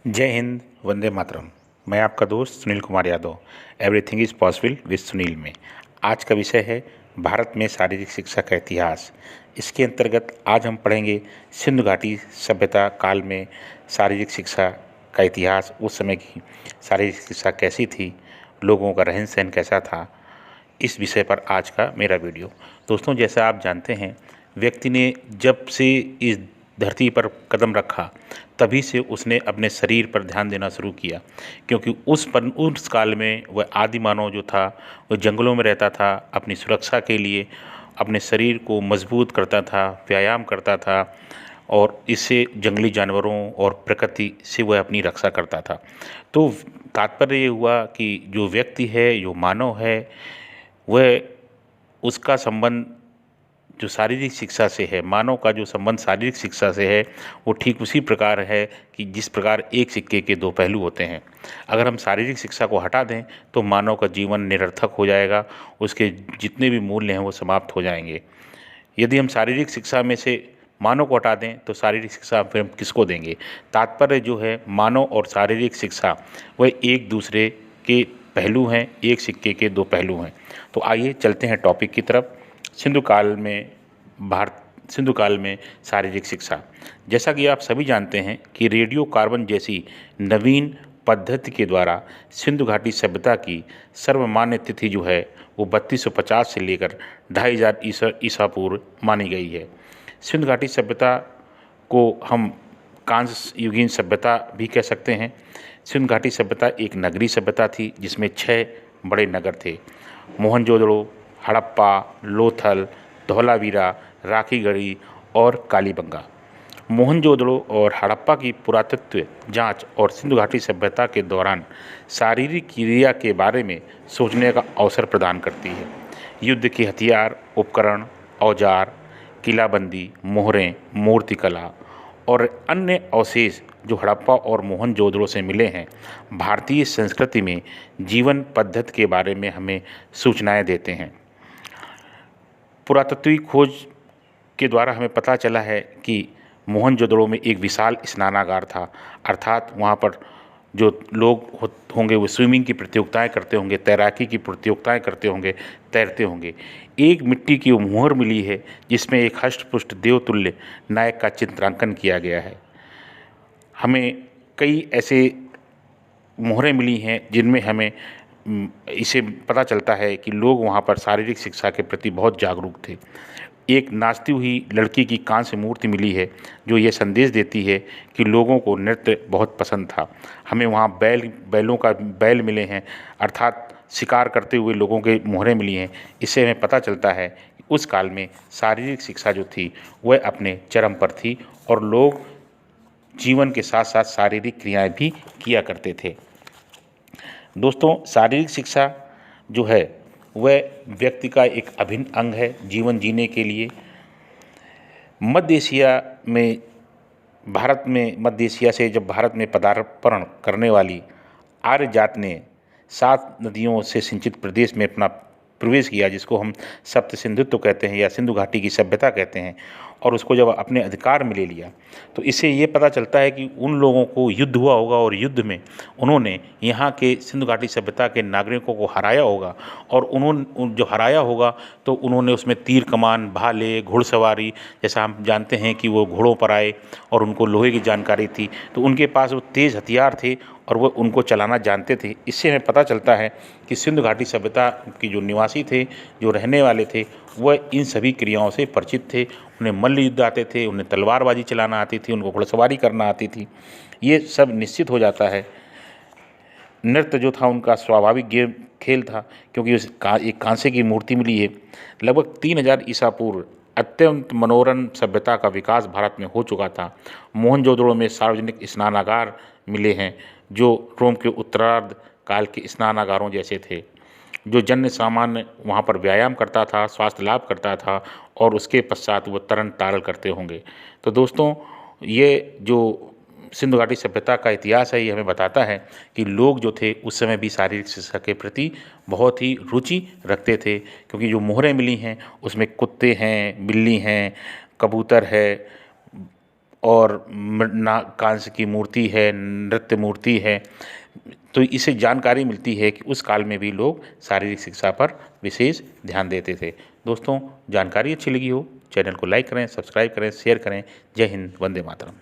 जय हिंद, वंदे मातरम। मैं आपका दोस्त Sunil Kumar Yadav, everything is possible with Sunil में। आज का विषय है भारत में शारीरिक शिक्षा का इतिहास। इसके अंतर्गत आज हम पढ़ेंगे सिंधु घाटी सभ्यता काल में शारीरिक शिक्षा का इतिहास। उस समय की शारीरिक शिक्षा कैसी थी, लोगों का रहन सहन कैसा था, इस विषय पर आज का मेरा वीडियो। दोस्तों, जैसा आप जानते हैं, व्यक्ति ने जब से इस धरती पर कदम रखा तभी से उसने अपने शरीर पर ध्यान देना शुरू किया, क्योंकि उस काल में वह आदि मानव जो था वह जंगलों में रहता था। अपनी सुरक्षा के लिए अपने शरीर को मजबूत करता था, व्यायाम करता था और इससे जंगली जानवरों और प्रकृति से वह अपनी रक्षा करता था। तो तात्पर्य ये हुआ कि जो व्यक्ति है, जो मानव है, वह उसका संबंध जो शारीरिक शिक्षा से है, मानव का जो संबंध शारीरिक शिक्षा से है, वो ठीक उसी प्रकार है कि जिस प्रकार एक सिक्के के दो पहलू होते हैं। अगर हम शारीरिक शिक्षा को हटा दें तो मानव का जीवन निरर्थक हो जाएगा, उसके जितने भी मूल्य हैं वो समाप्त हो जाएंगे। यदि हम शारीरिक शिक्षा में से मानव को हटा दें तो शारीरिक शिक्षा फिर हम किसको देंगे। तात्पर्य जो है, मानव और शारीरिक शिक्षा वह एक दूसरे के पहलू हैं, एक सिक्के के दो पहलू हैं। तो आइए चलते हैं टॉपिक की तरफ। सिंधु काल में शारीरिक शिक्षा। जैसा कि आप सभी जानते हैं कि रेडियो कार्बन जैसी नवीन पद्धति के द्वारा सिंधु घाटी सभ्यता की सर्वमान्य तिथि जो है वो 3250 से लेकर 2500 ईसा पूर्व मानी गई है। सिंधु घाटी सभ्यता को हम कांस्य युगीन सभ्यता भी कह सकते हैं। सिंधु घाटी सभ्यता एक नगरीय सभ्यता थी जिसमें 6 बड़े नगर थे: मोहनजोदड़ो, हड़प्पा, लोथल, धौलावीरा, राखीगढ़ी और कालीबंगा। मोहनजोदड़ो और हड़प्पा की पुरातत्व जांच और सिंधु घाटी सभ्यता के दौरान शारीरिक क्रिया के बारे में सोचने का अवसर प्रदान करती है। युद्ध के हथियार, उपकरण, औजार, किलाबंदी, मोहरें, मूर्तिकला और अन्य अवशेष जो हड़प्पा और मोहनजोदड़ो से मिले हैं, भारतीय संस्कृति में जीवन पद्धति के बारे में हमें सूचनाएं देते हैं। पुरातत्विक खोज के द्वारा हमें पता चला है कि मोहनजोदड़ो में एक विशाल स्नानागार था, अर्थात वहाँ पर जो लोग होंगे वो स्विमिंग की प्रतियोगिताएं करते होंगे, तैराकी की प्रतियोगिताएं करते होंगे, तैरते होंगे। एक मिट्टी की मोहर मिली है जिसमें एक हष्टपुष्ट देवतुल्य नायक का चित्रांकन किया गया है। हमें कई ऐसे मोहरें मिली हैं जिनमें हमें इसे पता चलता है कि लोग वहाँ पर शारीरिक शिक्षा के प्रति बहुत जागरूक थे। एक नाचती हुई लड़की की कांस्य मूर्ति मिली है जो ये संदेश देती है कि लोगों को नृत्य बहुत पसंद था। हमें वहाँ बैल मिले हैं, अर्थात शिकार करते हुए लोगों के मोहरें मिली हैं। इससे हमें पता चलता है कि उस काल में शारीरिक शिक्षा जो थी वह अपने चरम पर थी और लोग जीवन के साथ साथ शारीरिक क्रियाएं भी किया करते थे। दोस्तों, शारीरिक शिक्षा जो है वह व्यक्ति का एक अभिन्न अंग है जीवन जीने के लिए। मध्य एशिया से जब भारत में पदार्पण करने वाली आर्य जात ने 7 नदियों से सिंचित प्रदेश में अपना प्रवेश किया, जिसको हम सप्त सिंधुत्व कहते हैं या सिंधु घाटी की सभ्यता कहते हैं, और उसको जब अपने अधिकार में ले लिया तो इससे ये पता चलता है कि उन लोगों को युद्ध हुआ होगा और युद्ध में उन्होंने यहाँ के सिंधु घाटी सभ्यता के नागरिकों को हराया होगा, और उन्होंने जो हराया होगा तो उन्होंने उसमें तीर कमान, भाले, घुड़सवारी, जैसा हम जानते हैं कि वो घोड़ों पर आए और उनको लोहे की जानकारी थी, तो उनके पास वो तेज़ हथियार थे और वो उनको चलाना जानते थे। इससे हमें पता चलता है कि सिंधु घाटी सभ्यता की जो निवासी थे, जो रहने वाले थे, वह इन सभी क्रियाओं से परिचित थे। उन्हें मल्ल युद्ध आते थे, उन्हें तलवारबाजी चलाना आती थी, उनको घुड़सवारी करना आती थी। ये सब निश्चित हो जाता है। नृत्य जो था उनका स्वाभाविक खेल था, क्योंकि एक कांसे की मूर्ति मिली है। लगभग 3000 ईसा पूर्व अत्यंत मनोरम सभ्यता का विकास भारत में हो चुका था। मोहनजोदड़ो में सार्वजनिक स्नानागार मिले हैं जो रोम के उत्तरार्ध काल के स्नानागारों जैसे थे। जो जन सामान्य वहाँ पर व्यायाम करता था, स्वास्थ्य लाभ करता था और उसके पश्चात वो तरण तारण करते होंगे। तो दोस्तों, ये जो सिंधु घाटी सभ्यता का इतिहास है, ये हमें बताता है कि लोग जो थे उस समय भी शारीरिक शिक्षा के प्रति बहुत ही रुचि रखते थे, क्योंकि जो मोहरें मिली हैं उसमें कुत्ते हैं, बिल्ली हैं, कबूतर है और कांस्य की मूर्ति है, नृत्य मूर्ति है। तो इससे जानकारी मिलती है कि उस काल में भी लोग शारीरिक शिक्षा पर विशेष ध्यान देते थे। दोस्तों, जानकारी अच्छी लगी हो चैनल को लाइक करें, सब्सक्राइब करें, शेयर करें। जय हिंद, वंदे मातरम।